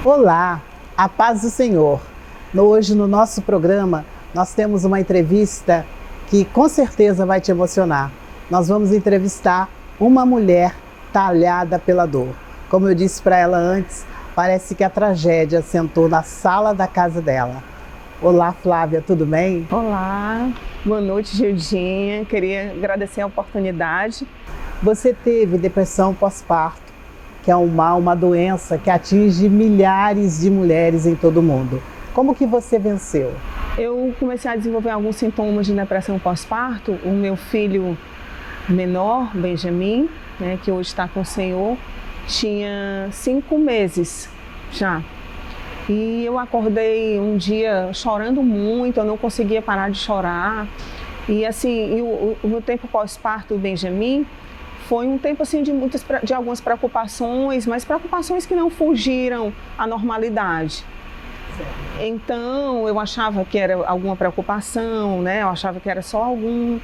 Olá, a paz do Senhor. Hoje no nosso programa nós temos uma entrevista que com certeza vai te emocionar. Nós vamos entrevistar uma mulher talhada pela dor. Como eu disse para ela antes, parece que a tragédia sentou na sala da casa dela. Olá, Flávia, tudo bem? Olá, boa noite, Gildinha. Queria agradecer a oportunidade. Você teve depressão pós-parto, que é uma doença que atinge milhares de mulheres em todo o mundo. Como que você venceu? Eu comecei a desenvolver alguns sintomas de depressão pós-parto. O meu filho menor, Benjamin, que hoje está com o Senhor, tinha 5 meses já. E eu acordei um dia chorando muito, eu não conseguia parar de chorar. E assim, o meu tempo pós-parto do Benjamin foi um tempo assim de algumas preocupações, mas preocupações que não fugiram à normalidade. Então eu achava que era alguma preocupação, eu achava que era só algo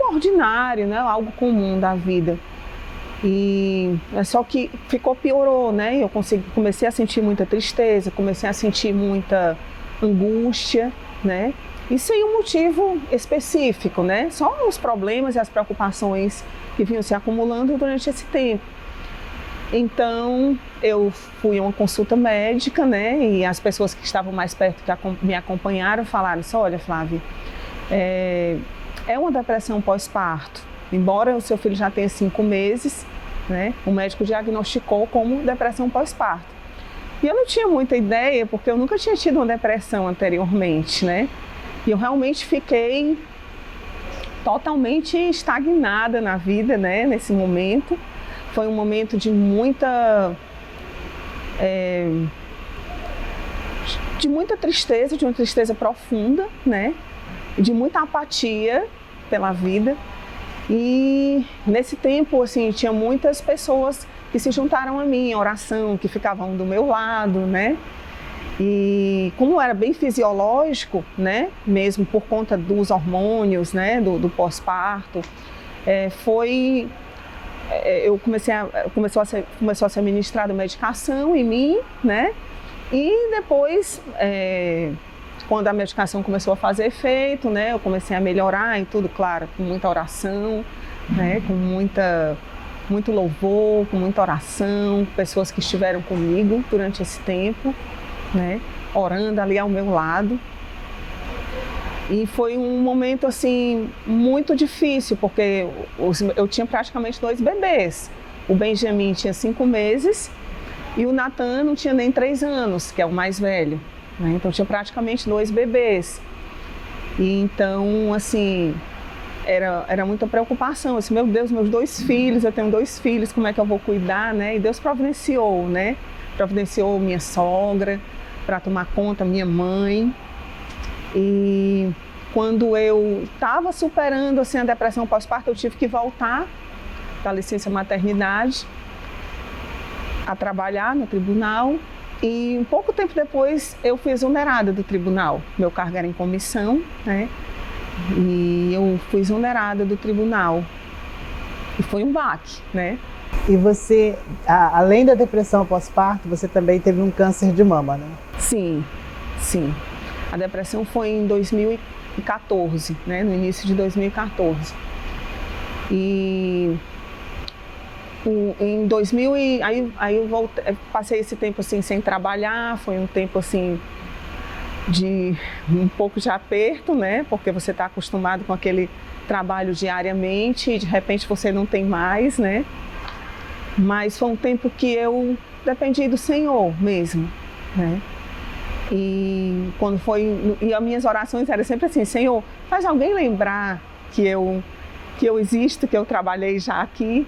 ordinário, algo comum da vida. E só que piorou, eu comecei a sentir muita tristeza, comecei a sentir muita angústia, E sem um motivo específico, Só os problemas e as preocupações que vinham se acumulando durante esse tempo. Então, eu fui a uma consulta médica, E as pessoas que estavam mais perto, que me acompanharam, falaram assim: olha, Flávia, é uma depressão pós-parto. Embora o seu filho já tenha 5 meses, o médico diagnosticou como depressão pós-parto. E eu não tinha muita ideia, porque eu nunca tinha tido uma depressão anteriormente, E eu realmente fiquei totalmente estagnada na vida, nesse momento. Foi um momento de muita tristeza, de uma tristeza profunda, De muita apatia pela vida. E nesse tempo, assim, tinha muitas pessoas que se juntaram a mim em oração, que ficavam do meu lado, E como era bem fisiológico, mesmo por conta dos hormônios, do pós-parto, começou a ser administrada medicação em mim, E depois, quando a medicação começou a fazer efeito, eu comecei a melhorar e tudo, claro, com muita oração, com muito louvor, com muita oração, pessoas que estiveram comigo durante esse tempo, orando ali ao meu lado. E foi um momento assim muito difícil, porque eu tinha praticamente 2 bebês. O Benjamin tinha 5 meses e o Nathan não tinha nem 3 anos, que é o mais velho. Então tinha praticamente 2 bebês. E então, assim, era muita preocupação. Assim, meu Deus, meus 2 filhos, eu tenho 2 filhos, como é que eu vou cuidar, E Deus providenciou, Providenciou minha sogra para tomar conta, minha mãe. E quando eu estava superando assim, a depressão pós-parto, eu tive que voltar da licença maternidade a trabalhar no tribunal. E um pouco tempo depois eu fui exonerada do tribunal. Meu cargo era em comissão, E eu fui exonerada do tribunal. E foi um baque, E você, além da depressão pós-parto, você também teve um câncer de mama, Sim. A depressão foi em 2014, no início de 2014. E em 2000 aí eu voltei, passei esse tempo assim sem trabalhar, foi um tempo assim de um pouco de aperto, Porque você está acostumado com aquele trabalho diariamente e de repente você não tem mais, Mas foi um tempo que eu dependi do Senhor mesmo, E as minhas orações eram sempre assim: Senhor, faz alguém lembrar que eu existo, que eu trabalhei já aqui,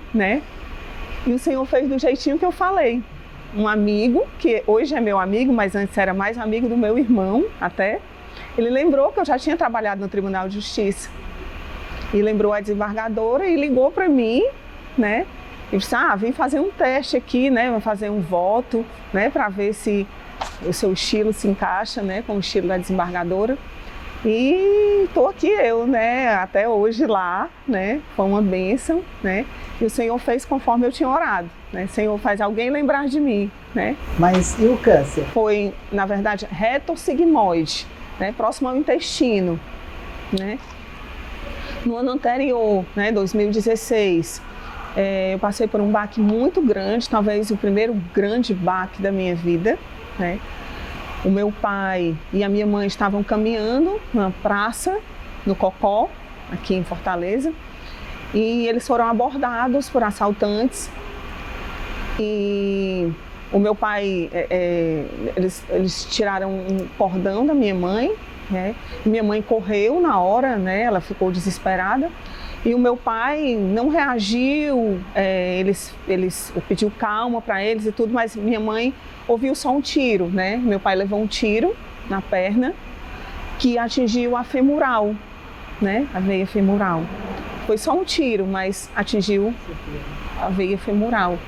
E o Senhor fez do jeitinho que eu falei. Um amigo, que hoje é meu amigo, mas antes era mais amigo do meu irmão até, ele lembrou que eu já tinha trabalhado no Tribunal de Justiça. E lembrou a desembargadora e ligou para mim, E disse: vem fazer um teste aqui, Vou fazer um voto, Para ver se o seu estilo se encaixa, com o estilo da desembargadora. E estou aqui eu, né, até hoje lá, né, foi uma bênção, né, e o Senhor fez conforme eu tinha orado, né, o Senhor faz alguém lembrar de mim, né. Mas e o câncer? Foi, na verdade, retrosigmoide, né, próximo ao intestino, né. No ano anterior, né, 2016, eu passei por um baque muito grande, talvez o primeiro grande baque da minha vida, né. O meu pai e a minha mãe estavam caminhando na praça, no Cocó, aqui em Fortaleza, e eles foram abordados por assaltantes. E o meu pai, eles tiraram um cordão da minha mãe, né? Minha mãe correu na hora, né? Ela ficou desesperada. E o meu pai não reagiu, eu pediu calma para eles e tudo, mas minha mãe ouviu só um tiro, né? Meu pai levou um tiro na perna que atingiu a femoral, né? A veia femoral. Foi só um tiro, mas atingiu a veia femoral.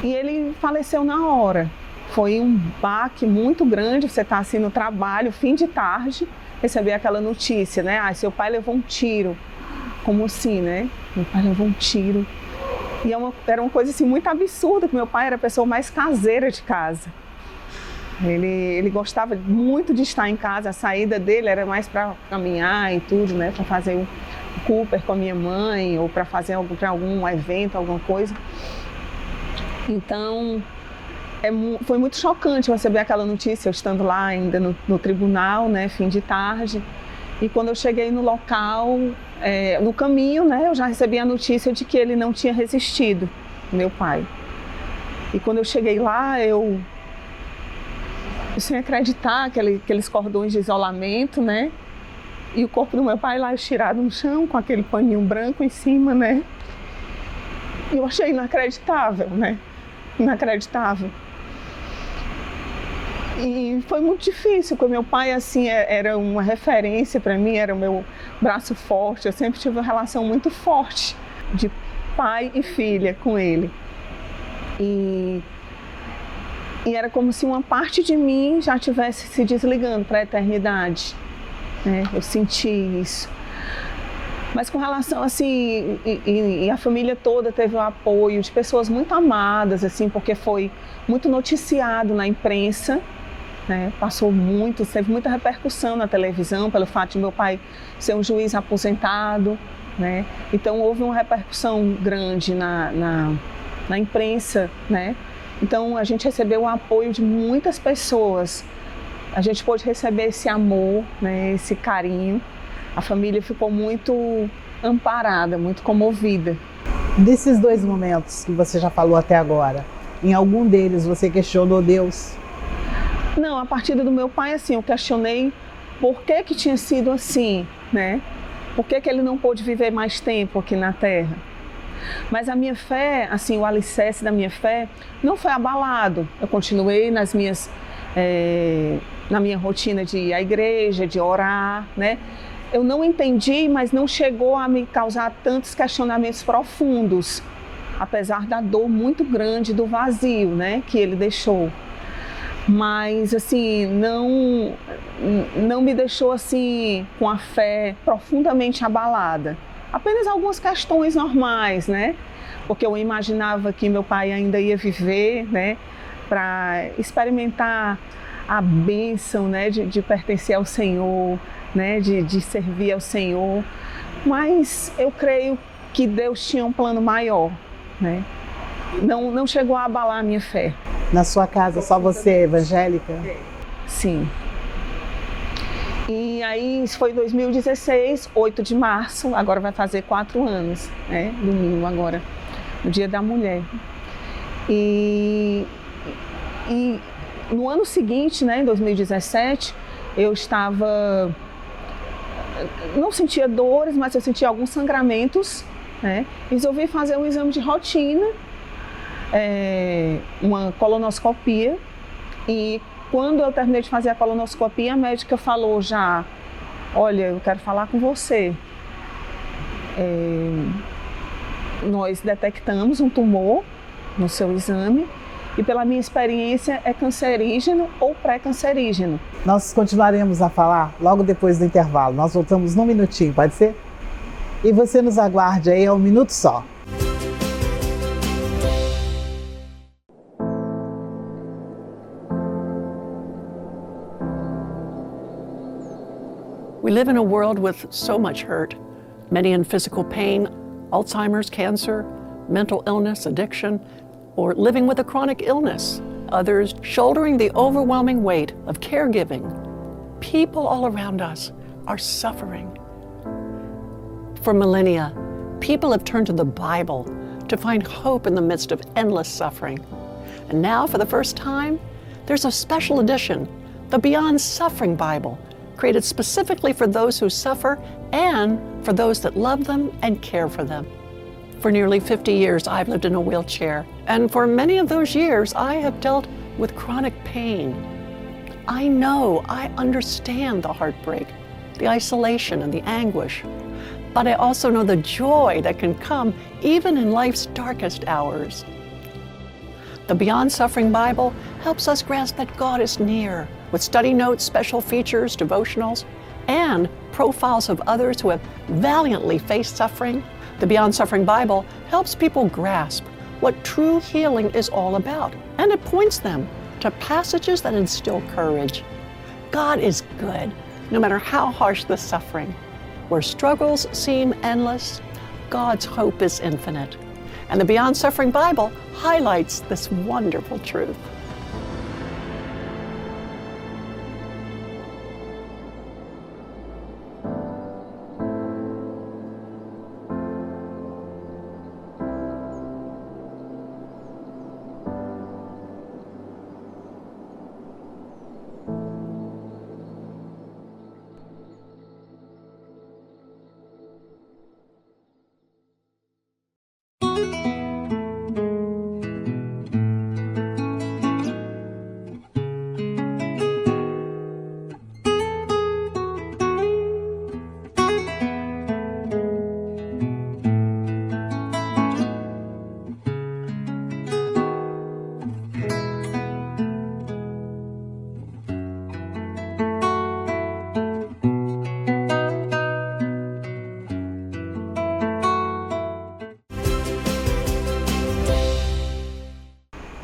E ele faleceu na hora. Foi um baque muito grande, você está assim no trabalho, fim de tarde, receber aquela notícia, né? Ah, seu pai levou um tiro. Como assim, né? Meu pai levou um tiro. E era uma coisa assim muito absurda, que meu pai era a pessoa mais caseira de casa. Ele gostava muito de estar em casa, a saída dele era mais para caminhar e tudo, né? Para fazer o Cooper com a minha mãe, ou para fazer algum evento, alguma coisa. Então, foi muito chocante receber aquela notícia, eu estando lá ainda no tribunal, né? Fim de tarde. E quando eu cheguei no local, no caminho, né, eu já recebi a notícia de que ele não tinha resistido, meu pai. E quando eu cheguei lá, eu sem acreditar, aqueles cordões de isolamento, né, e o corpo do meu pai lá estirado no chão, com aquele paninho branco em cima, né. E eu achei inacreditável, né, inacreditável. E foi muito difícil, porque meu pai, assim, era uma referência para mim, era o meu braço forte. Eu sempre tive uma relação muito forte de pai e filha com ele. E era como se uma parte de mim já estivesse se desligando para a eternidade, né? Eu senti isso. Mas com relação, assim, e a família toda teve o apoio de pessoas muito amadas, assim, porque foi muito noticiado na imprensa, né? Teve muita repercussão na televisão pelo fato de meu pai ser um juiz aposentado, né? Então houve uma repercussão grande na imprensa, né? Então a gente recebeu o apoio de muitas pessoas, a gente pôde receber esse amor, né? Esse carinho, a família ficou muito amparada, muito comovida. Desses dois momentos que você já falou até agora, em algum deles você questionou Deus? Não, a partir do meu pai, assim, eu questionei por que tinha sido assim, né? Por que ele não pôde viver mais tempo aqui na Terra? Mas a minha fé, assim, o alicerce da minha fé não foi abalado. Eu continuei na minha rotina de ir à igreja, de orar, né? Eu não entendi, mas não chegou a me causar tantos questionamentos profundos, apesar da dor muito grande do vazio, né, que ele deixou. Mas, assim, não me deixou, assim, com a fé profundamente abalada. Apenas algumas questões normais, né? Porque eu imaginava que meu pai ainda ia viver, né? Para experimentar a bênção, né? De pertencer ao Senhor, né? De servir ao Senhor. Mas eu creio que Deus tinha um plano maior, né? Não chegou a abalar a minha fé. Na sua casa, só você é evangélica? Sim. E aí, isso foi em 2016, 8 de março, agora vai fazer 4 anos, né? Domingo agora, no Dia da Mulher. E no ano seguinte, né, em 2017, eu não sentia dores, mas eu sentia alguns sangramentos, né? Resolvi fazer um exame de rotina, uma colonoscopia, e quando eu terminei de fazer a colonoscopia, a médica falou já, olha, eu quero falar com você. Nós detectamos um tumor no seu exame e pela minha experiência é cancerígeno ou pré-cancerígeno. Nós continuaremos a falar logo depois do intervalo. Nós voltamos num minutinho, pode ser? E você nos aguarde aí, é um minuto só. We live in a world with so much hurt, many in physical pain, Alzheimer's, cancer, mental illness, addiction, or living with a chronic illness. Others shouldering the overwhelming weight of caregiving. People all around us are suffering. For millennia, people have turned to the Bible to find hope in the midst of endless suffering. And now, for the first time, there's a special edition, the Beyond Suffering Bible, created specifically for those who suffer and for those that love them and care for them. For nearly 50 years, I've lived in a wheelchair, and for many of those years, I have dealt with chronic pain. I know, I understand the heartbreak, the isolation, and the anguish, but I also know the joy that can come even in life's darkest hours. The Beyond Suffering Bible helps us grasp that God is near, with study notes, special features, devotionals, and profiles of others who have valiantly faced suffering. The Beyond Suffering Bible helps people grasp what true healing is all about, and it points them to passages that instill courage. God is good, no matter how harsh the suffering. Where struggles seem endless, God's hope is infinite. And the Beyond Suffering Bible highlights this wonderful truth.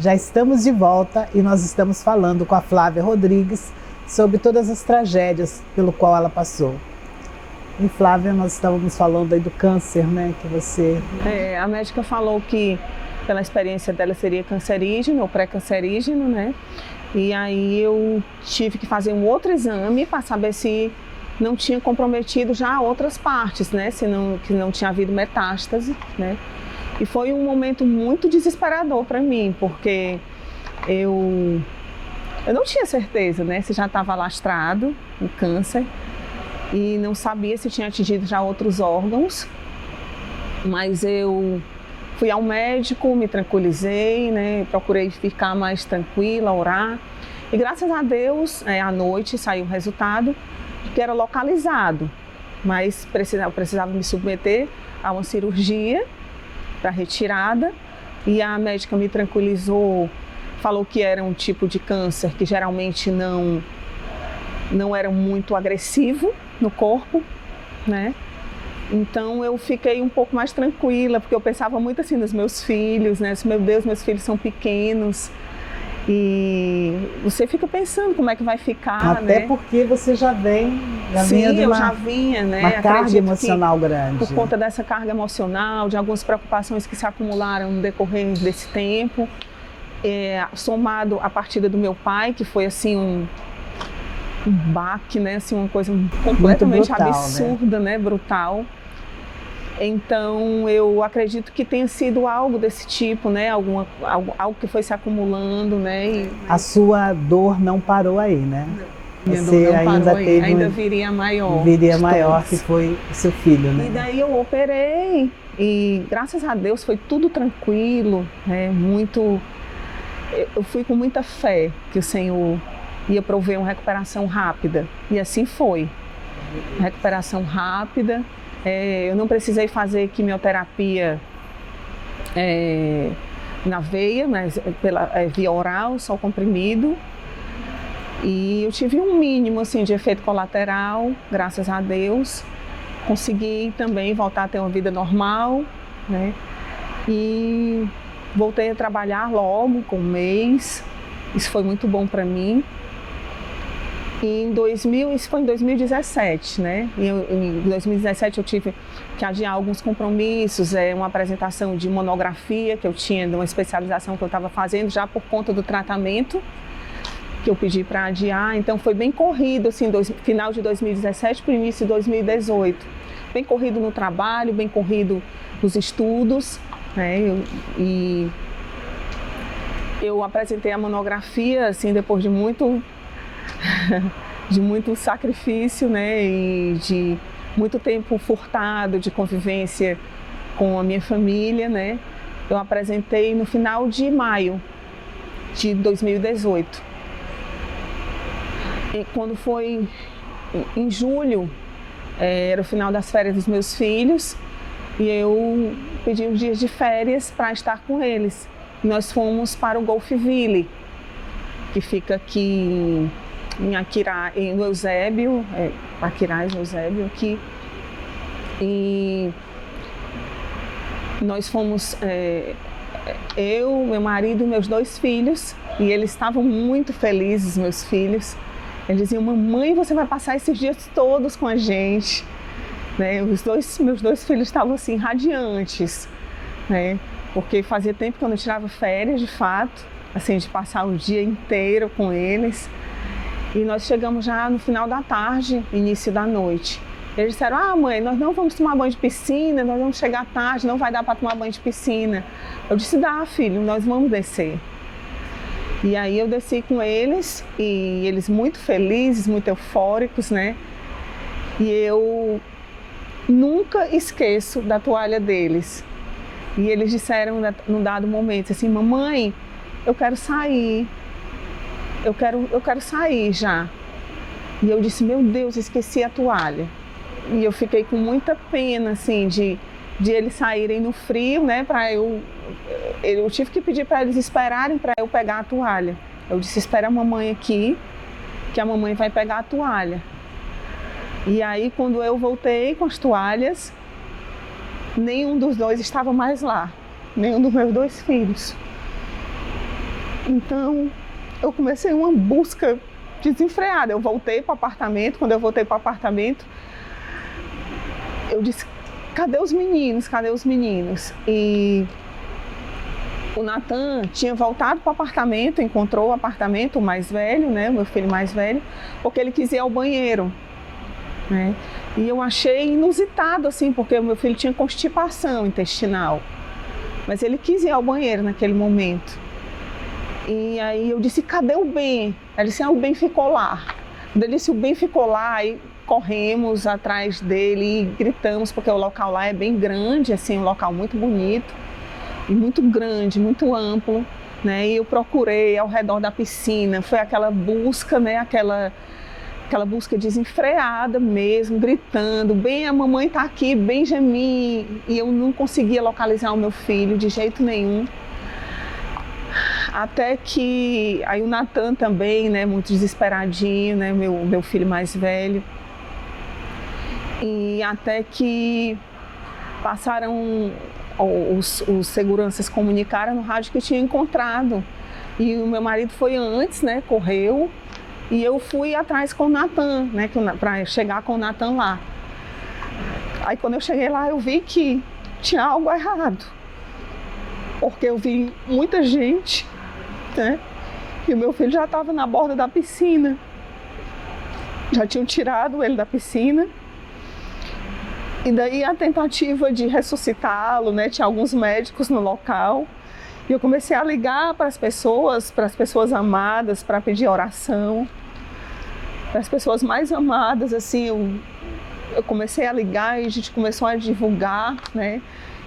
Já estamos de volta e nós estamos falando com a Flávia Rodrigues sobre todas as tragédias pelo qual ela passou. E Flávia, nós estávamos falando aí do câncer, né, que você... A médica falou que pela experiência dela seria cancerígeno ou pré-cancerígeno, né? E aí eu tive que fazer um outro exame para saber se não tinha comprometido já outras partes, né? Que não tinha havido metástase, né? E foi um momento muito desesperador para mim, porque eu não tinha certeza, né, se já estava lastrado o câncer e não sabia se tinha atingido já outros órgãos, mas eu fui ao médico, me tranquilizei, né, procurei ficar mais tranquila, orar, e graças a Deus, à noite saiu o resultado que era localizado, mas eu precisava me submeter a uma cirurgia para retirada, e a médica me tranquilizou, falou que era um tipo de câncer que geralmente não era muito agressivo no corpo, né? Então eu fiquei um pouco mais tranquila, porque eu pensava muito assim nos meus filhos, né? Meu Deus, meus filhos são pequenos, e você fica pensando como é que vai ficar, até né? Porque você já vinha de uma carga emocional grande. Por conta dessa carga emocional, de algumas preocupações que se acumularam no decorrer desse tempo, somado à partida do meu pai, que foi assim um baque, né? Assim, uma coisa completamente brutal, absurda, né? Brutal. Então, eu acredito que tenha sido algo desse tipo, né? Algo que foi se acumulando, né? A sua dor não parou aí, né? Minha dor não parou aí. Ainda viria maior. Viria maior, que foi o seu filho, né? E daí eu operei e, graças a Deus, foi tudo tranquilo, né? Eu fui com muita fé que o Senhor ia prover uma recuperação rápida. E assim foi. Recuperação rápida. Eu não precisei fazer quimioterapia na veia, mas via oral, só comprimido. E eu tive um mínimo assim, de efeito colateral, graças a Deus. Consegui também voltar a ter uma vida normal, né? E voltei a trabalhar logo, com um mês. Isso foi muito bom para mim. E isso foi em 2017, né? Em 2017 eu tive que adiar alguns compromissos, uma apresentação de monografia que eu tinha, de uma especialização que eu estava fazendo já por conta do tratamento que eu pedi para adiar. Então foi bem corrido, assim, final de 2017 para o início de 2018. Bem corrido no trabalho, bem corrido nos estudos, né? Eu apresentei a monografia, assim, depois de muito sacrifício, né? E de muito tempo furtado de convivência com a minha família, né? Eu apresentei no final de maio de 2018. E quando foi em julho, era o final das férias dos meus filhos, e eu pedi uns dias de férias para estar com eles. Nós fomos para o Golfville, que fica aqui em Aquirá, no Eusébio, Aquiraz, Eusébio, aqui. E nós fomos, eu, meu marido e meus 2 filhos, e eles estavam muito felizes, meus filhos. Eles diziam: mamãe, você vai passar esses dias todos com a gente, né? Meus 2 filhos estavam assim, radiantes, né? Porque fazia tempo que eu não tirava férias, de fato, assim, de passar o dia inteiro com eles. E nós chegamos já no final da tarde, início da noite. Eles disseram: ah, mãe, nós não vamos tomar banho de piscina, nós vamos chegar tarde, não vai dar para tomar banho de piscina. Eu disse: dá, filho, nós vamos descer. E aí eu desci com eles, e eles muito felizes, muito eufóricos, né? E eu nunca esqueço da toalha deles. E eles disseram num dado momento assim: mamãe, eu quero sair, eu quero sair já. E eu disse: meu Deus, esqueci a toalha. E eu fiquei com muita pena, assim, de eles saírem no frio, né? Eu tive que pedir para eles esperarem para eu pegar a toalha. Eu disse: espera a mamãe aqui, que a mamãe vai pegar a toalha. E aí, quando eu voltei com as toalhas, nenhum dos 2 estava mais lá, nenhum dos meus 2 filhos. Então, eu comecei uma busca desenfreada. Eu voltei para o apartamento. Quando eu voltei para o apartamento, eu disse: cadê os meninos? Cadê os meninos? E o Natan tinha voltado para o apartamento, encontrou o apartamento, o mais velho, né, o meu filho mais velho, porque ele quis ir ao banheiro, né? E eu achei inusitado, assim, porque o meu filho tinha constipação intestinal, mas ele quis ir ao banheiro naquele momento. E aí eu disse: cadê o Ben? Ele disse: o Ben ficou lá. Quando ele disse: o Ben ficou lá, aí corremos atrás dele e gritamos, porque o local lá é bem grande, assim, um local muito bonito e muito grande, muito amplo, né? E eu procurei ao redor da piscina, foi aquela busca, né? Aquela busca desenfreada mesmo, gritando: bem, a mamãe está aqui, Benjamin. E eu não conseguia localizar o meu filho de jeito nenhum. Até que aí o Natan também, né, muito desesperadinho, né, meu filho mais velho. E até que passaram, os seguranças comunicaram no rádio que tinha encontrado. E o meu marido foi antes, né, correu, e eu fui atrás com o Natan, né, para chegar com o Natan lá. Aí quando eu cheguei lá, eu vi que tinha algo errado, porque eu vi muita gente, né, e o meu filho já estava na borda da piscina. Já tinham tirado ele da piscina. E daí a tentativa de ressuscitá-lo, né? Tinha alguns médicos no local. E eu comecei a ligar para as pessoas amadas, para pedir oração. Para as pessoas mais amadas, assim, eu comecei a ligar e a gente começou a divulgar, né?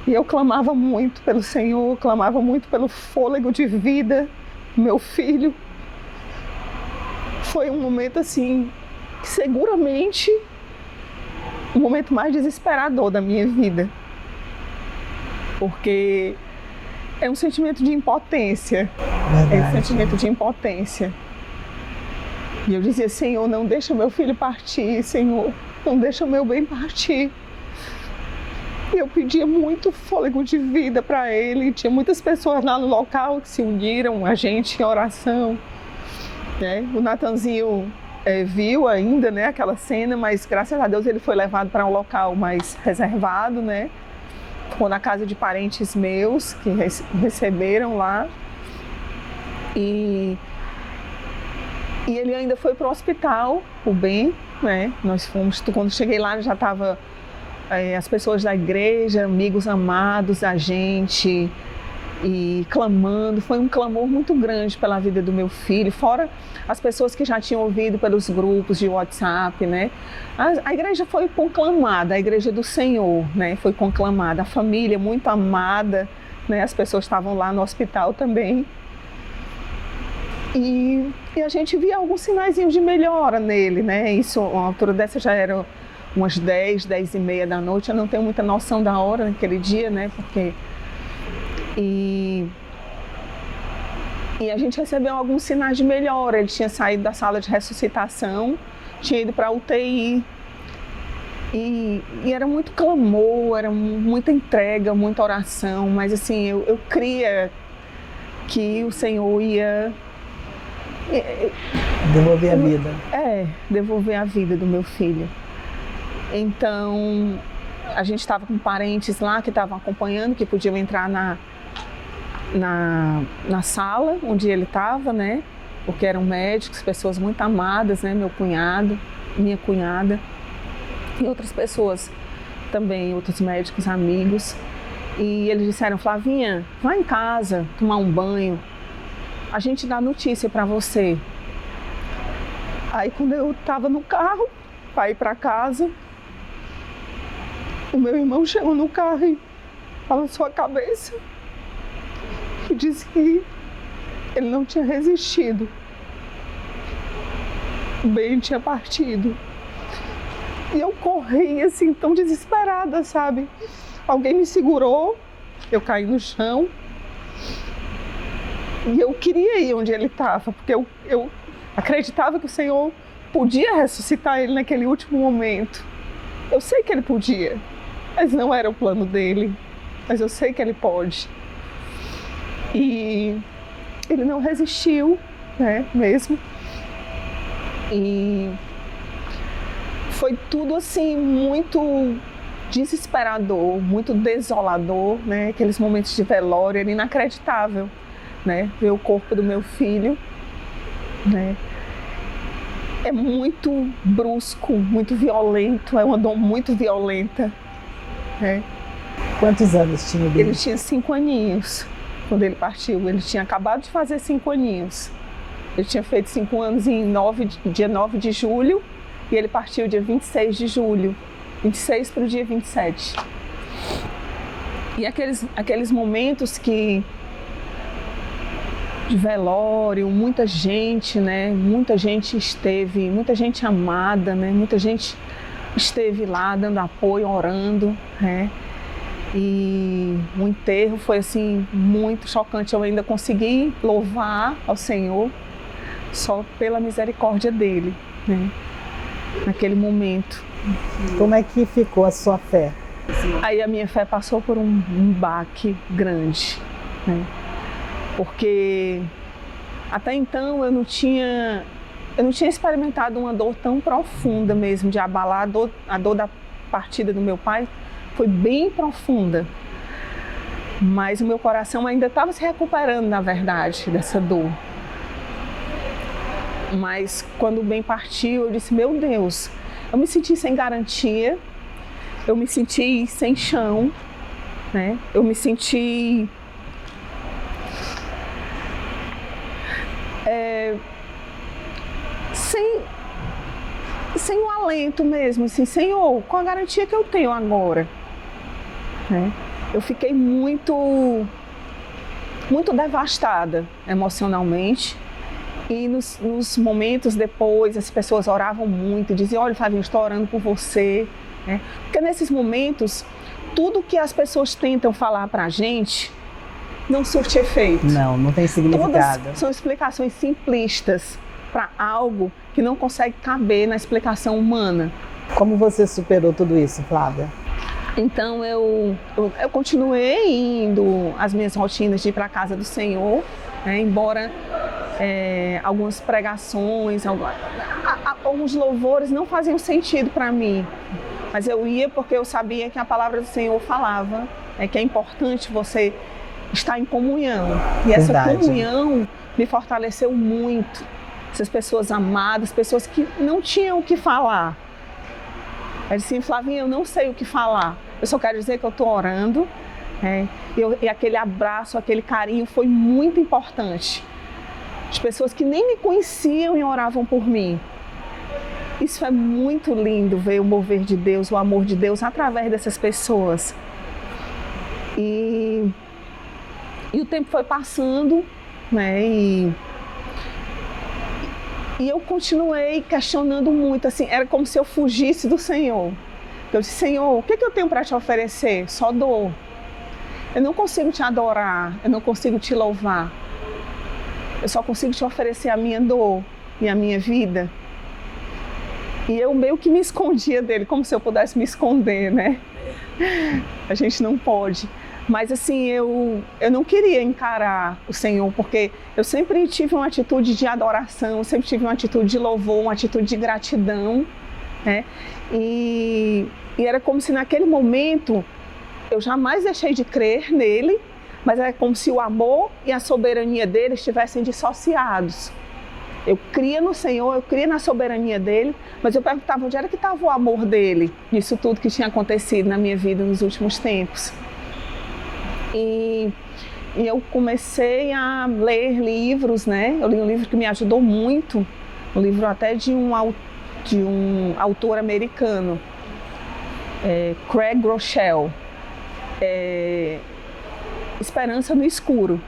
E eu clamava muito pelo Senhor, clamava muito pelo fôlego de vida do meu filho. Foi um momento, assim, que seguramente o momento mais desesperador da minha vida, porque é um sentimento de impotência. Verdade. É um sentimento de impotência. E eu dizia, Senhor, não deixa meu filho partir, Senhor, não deixa o meu bem partir. E eu pedia muito fôlego de vida para ele. Tinha muitas pessoas lá no local que se uniram a gente em oração. Né? O Natanzinho viu ainda, né, aquela cena, mas graças a Deus ele foi levado para um local mais reservado, né? Ficou na casa de parentes meus que receberam lá. E ele ainda foi para o hospital, o Ben, né? Nós fomos, quando cheguei lá já estava as pessoas da igreja, amigos amados da gente, e clamando. Foi um clamor muito grande pela vida do meu filho, fora as pessoas que já tinham ouvido pelos grupos de WhatsApp, né? A igreja foi conclamada, a igreja do Senhor, né? Foi conclamada, a família muito amada, né? As pessoas estavam lá no hospital também. E a gente via alguns sinaizinhos de melhora nele, né? Isso, a altura dessa já era umas 10h30 da noite. Eu não tenho muita noção da hora naquele dia, né? Porque... E a gente recebeu alguns sinais de melhora. Ele tinha saído da sala de ressuscitação, tinha ido para a UTI. E era muito clamor, era muita entrega, muita oração. Mas assim, eu cria que o Senhor ia... devolver a vida. Devolver a vida do meu filho. Então, a gente estava com parentes lá que estavam acompanhando, que podiam entrar na sala onde ele estava, né? Porque eram médicos, pessoas muito amadas, né? Meu cunhado, minha cunhada e outras pessoas também, outros médicos amigos. E eles disseram, Flavinha, vai em casa tomar um banho, a gente dá notícia para você. Aí quando eu estava no carro para ir para casa, o meu irmão chegou no carro e balançou a cabeça e disse que ele não tinha resistido. O Ben tinha partido. E eu corri assim, tão desesperada, sabe? Alguém me segurou, eu caí no chão. E eu queria ir onde ele estava, porque eu acreditava que o Senhor podia ressuscitar ele naquele último momento. Eu sei que ele podia, mas não era o plano dele. Mas eu sei que ele pode. E ele não resistiu, né, mesmo. E foi tudo assim, muito desesperador, muito desolador, né? Aqueles momentos de velório, era inacreditável, né? Ver o corpo do meu filho, né? É muito brusco, muito violento, é uma dor muito violenta, né? Quantos anos tinha ele? Ele tinha 5 aninhos quando ele partiu. Ele tinha acabado de fazer 5 aninhos. Ele tinha feito 5 anos em dia 9 de julho e ele partiu dia 26 de julho. 26 para o dia 27. E aqueles momentos de velório, muita gente, né? Muita gente esteve, muita gente amada, né? Muita gente esteve lá dando apoio, orando, né? E o enterro foi assim muito chocante. Eu ainda consegui louvar ao Senhor só pela misericórdia dele, né? Naquele momento. Como é que ficou a sua fé? Aí a minha fé passou por um baque grande, né? Porque até então eu não tinha experimentado uma dor tão profunda mesmo, de abalar. A dor da partida do meu pai foi bem profunda, mas o meu coração ainda estava se recuperando, na verdade, dessa dor. Mas quando o Ben partiu, eu disse, meu Deus, eu me senti sem garantia, eu me senti sem chão, né? Eu me senti sem o alento mesmo, assim, Senhor, qual a garantia que eu tenho agora? Né? Eu fiquei muito devastada emocionalmente. E nos momentos depois, as pessoas oravam muito, diziam, olha, Flavinha, eu estou orando por você. Né? Porque nesses momentos, tudo que as pessoas tentam falar para a gente não surte efeito. Não tem significado. Todas são explicações simplistas para algo que não consegue caber na explicação humana. Como você superou tudo isso, Flávia? Então eu continuei indo às minhas rotinas de ir para a casa do Senhor, né, embora algumas pregações, alguns louvores não faziam sentido para mim. Mas eu ia porque eu sabia que a palavra do Senhor falava, que é importante você estar em comunhão. E essa comunhão me fortaleceu muito. Essas pessoas amadas, pessoas que não tinham o que falar. Eu disse assim, Flavinha, eu não sei o que falar. Eu só quero dizer que eu estou orando. E aquele abraço, aquele carinho foi muito importante. As pessoas que nem me conheciam e oravam por mim. Isso é muito lindo, ver o mover de Deus, o amor de Deus através dessas pessoas. E o tempo foi passando, né? E eu continuei questionando muito, assim, era como se eu fugisse do Senhor. Eu disse, Senhor, o que eu tenho para te oferecer? Só dor. Eu não consigo te adorar, eu não consigo te louvar. Eu só consigo te oferecer a minha dor e a minha vida. E eu meio que me escondia dele, como se eu pudesse me esconder, né? A gente não pode. Mas assim, eu não queria encarar o Senhor, porque eu sempre tive uma atitude de adoração, sempre tive uma atitude de louvor, uma atitude de gratidão, né? E era como se naquele momento eu jamais deixei de crer nele, mas é como se o amor e a soberania dele estivessem dissociados. Eu cria no Senhor, eu cria na soberania dele, mas eu perguntava onde era que estava o amor dele, nisso tudo que tinha acontecido na minha vida nos últimos tempos. E eu comecei a ler livros, né? Eu li um livro que me ajudou muito, um livro até de um autor americano, Craig Groeschel, Esperança no Escuro,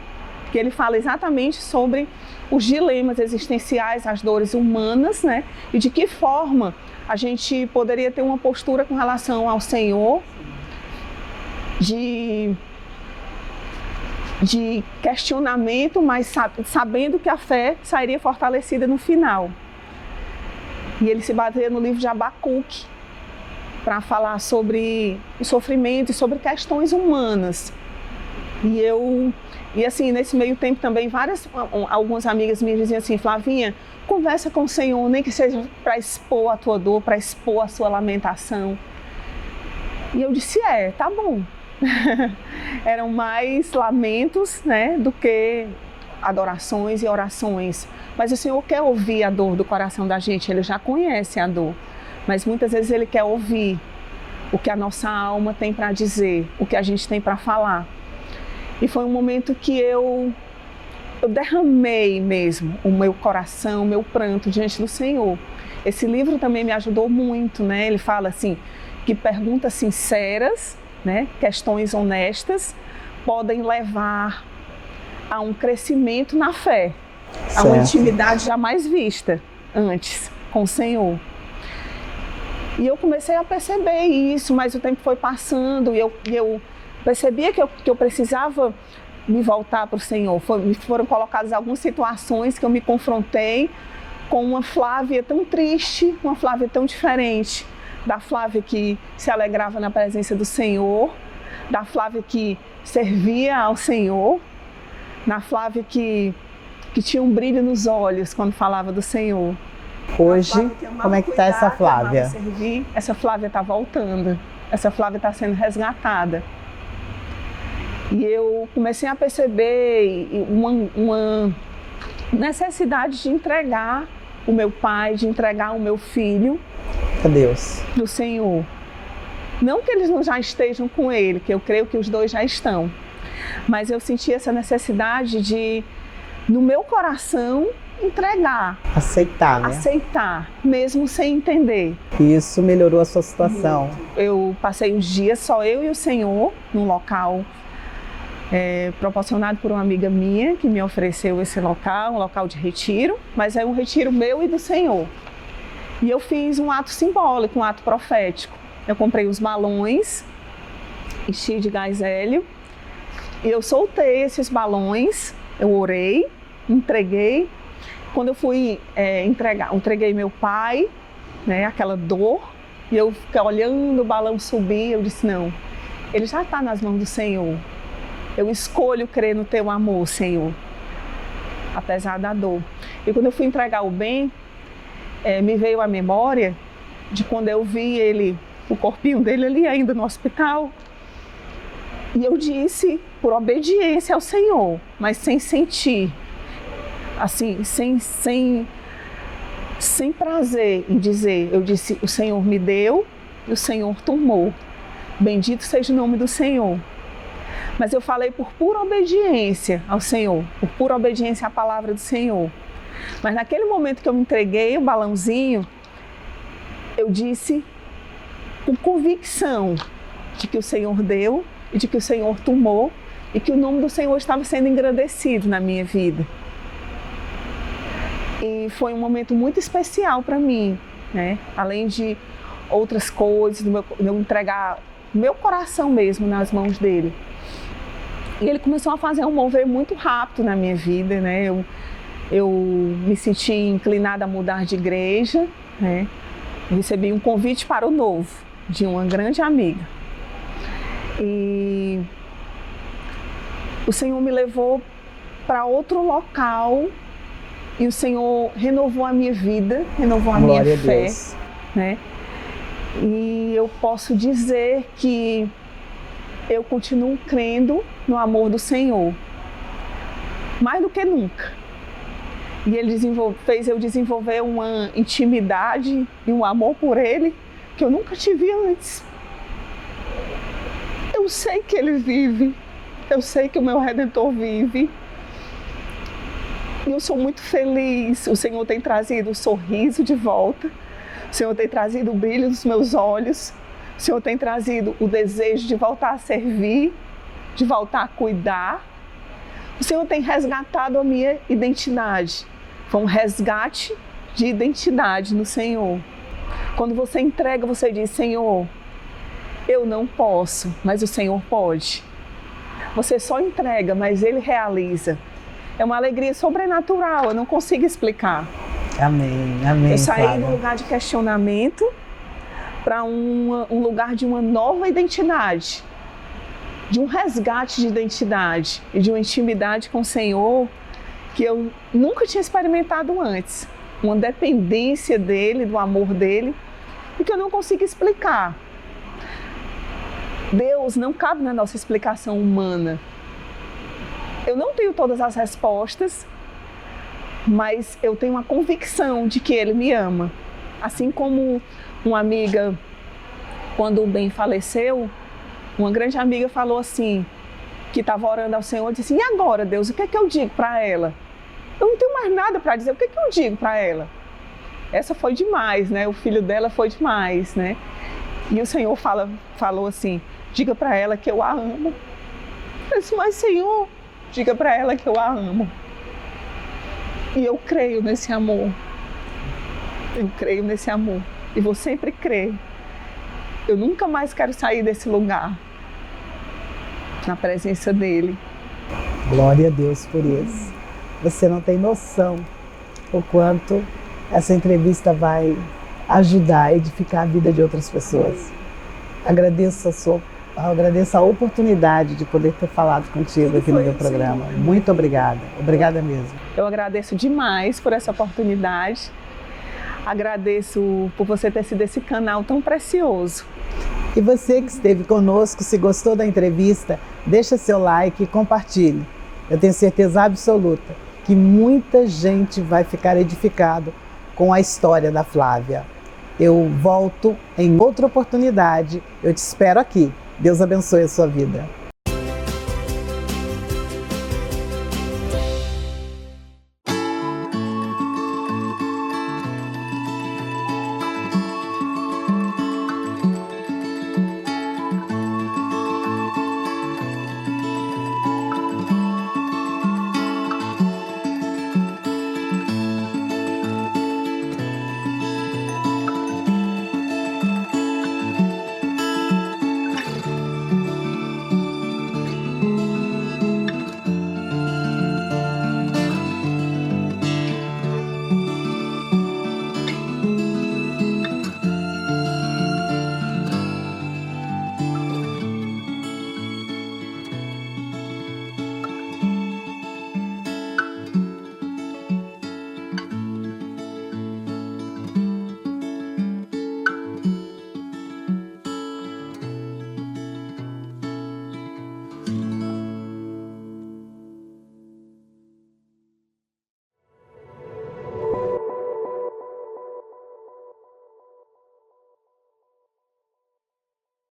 que ele fala exatamente sobre os dilemas existenciais, as dores humanas, né? E de que forma a gente poderia ter uma postura com relação ao Senhor, de questionamento, mas sabendo que a fé sairia fortalecida no final. E ele se baseia no livro de Abacuque para falar sobre o sofrimento e sobre questões humanas. E assim, nesse meio tempo também, algumas amigas minhas diziam assim, Flavinha, conversa com o Senhor, nem que seja para expor a tua dor, para expor a sua lamentação. E eu disse, tá bom. Eram mais lamentos, né, do que adorações e orações. Mas o Senhor quer ouvir a dor do coração da gente, Ele já conhece a dor. Mas muitas vezes Ele quer ouvir o que a nossa alma tem para dizer, o que a gente tem para falar. E foi um momento que eu derramei mesmo o meu coração, o meu pranto diante do Senhor. Esse livro também me ajudou muito, né? Ele fala assim, que perguntas sinceras, né, questões honestas, podem levar a um crescimento na fé, a uma intimidade jamais vista antes com o Senhor. E eu comecei a perceber isso, mas o tempo foi passando e eu percebia que eu precisava me voltar para o Senhor. Foram colocadas algumas situações que eu me confrontei com uma Flávia tão triste, uma Flávia tão diferente. Da Flávia que se alegrava na presença do Senhor, da Flávia que servia ao Senhor, na Flávia que tinha um brilho nos olhos quando falava do Senhor. Hoje, como é que está essa Flávia? Servir, essa Flávia está voltando, essa Flávia está sendo resgatada. E eu comecei a perceber uma necessidade de entregar o meu pai, de entregar o meu filho a Deus, do Senhor. Não que eles não já estejam com Ele, que eu creio que os dois já estão, mas eu senti essa necessidade de, no meu coração, entregar. Aceitar, né? Aceitar, mesmo sem entender. Isso melhorou a sua situação. Eu passei uns dias só eu e o Senhor, num local proporcionado por uma amiga minha, que me ofereceu esse local, um local de retiro, mas é um retiro meu e do Senhor. E eu fiz um ato simbólico, um ato profético. Eu comprei os balões, enchi de gás hélio E eu soltei esses balões, eu orei, entreguei. Quando eu fui entreguei meu pai, né, aquela dor, e eu fiquei olhando o balão subir, eu disse, não, ele já está nas mãos do Senhor. Eu escolho crer no teu amor, Senhor, apesar da dor. E quando eu fui entregar o bem, me veio a memória de quando eu vi ele, o corpinho dele ali ainda no hospital. E eu disse, por obediência ao Senhor, mas sem sentir, assim, sem prazer em dizer, eu disse, o Senhor me deu e o Senhor tomou. Bendito seja o nome do Senhor. Mas eu falei por pura obediência ao Senhor, por pura obediência à palavra do Senhor. Mas naquele momento que eu me entreguei o balãozinho, eu disse com convicção de que o Senhor deu e de que o Senhor tomou e que o nome do Senhor estava sendo engrandecido na minha vida. E foi um momento muito especial para mim, né? Além de outras coisas, de eu entregar meu coração mesmo nas mãos dele. E ele começou a fazer um mover muito rápido na minha vida, né? Eu me senti inclinada a mudar de igreja, né? Recebi um convite para o novo, de uma grande amiga. E o Senhor me levou para outro local e o Senhor renovou a minha vida, renovou a minha fé, né? E eu posso dizer que eu continuo crendo no amor do Senhor, mais do que nunca. E Ele fez eu desenvolver uma intimidade e um amor por Ele que eu nunca tive antes. Eu sei que Ele vive, eu sei que o meu Redentor vive. E eu sou muito feliz. O Senhor tem trazido o sorriso de volta, o Senhor tem trazido o brilho dos meus olhos, o Senhor tem trazido o desejo de voltar a servir, de voltar a cuidar. O Senhor tem resgatado a minha identidade. Foi um resgate de identidade no Senhor. Quando você entrega, você diz, Senhor, eu não posso, mas o Senhor pode. Você só entrega, mas Ele realiza. É uma alegria sobrenatural, eu não consigo explicar. Amém, amém. Eu saí Flávia. de um lugar de questionamento para um lugar de uma nova identidade, de um resgate de identidade e de uma intimidade com o Senhor que eu nunca tinha experimentado antes. Uma dependência dEle, do amor dEle, e que eu não consigo explicar. Deus não cabe na nossa explicação humana. Eu não tenho todas as respostas, mas eu tenho uma convicção de que Ele me ama. Assim como uma amiga, quando o Ben faleceu, uma grande amiga falou assim, que estava orando ao Senhor, disse assim, e agora, Deus, o que é que eu digo para ela? Eu não tenho mais nada para dizer, o que é que eu digo para ela? Essa foi demais, né? O filho dela foi demais, né? E o Senhor falou assim, diga para ela que eu a amo. Eu disse, mas Senhor, diga para ela que eu a amo. E eu creio nesse amor. Eu creio nesse amor. E vou sempre crer. Eu nunca mais quero sair desse lugar. Na presença dEle. Glória a Deus por isso. Você não tem noção o quanto essa entrevista vai ajudar a edificar a vida de outras pessoas. Agradeço a oportunidade de poder ter falado contigo aqui no meu programa. Muito obrigada. Obrigada mesmo. Eu agradeço demais por essa oportunidade. Agradeço por você ter sido esse canal tão precioso. E você que esteve conosco, se gostou da entrevista, deixa seu like e compartilhe. Eu tenho certeza absoluta que muita gente vai ficar edificado com a história da Flávia. Eu volto em outra oportunidade. Eu te espero aqui. Deus abençoe a sua vida.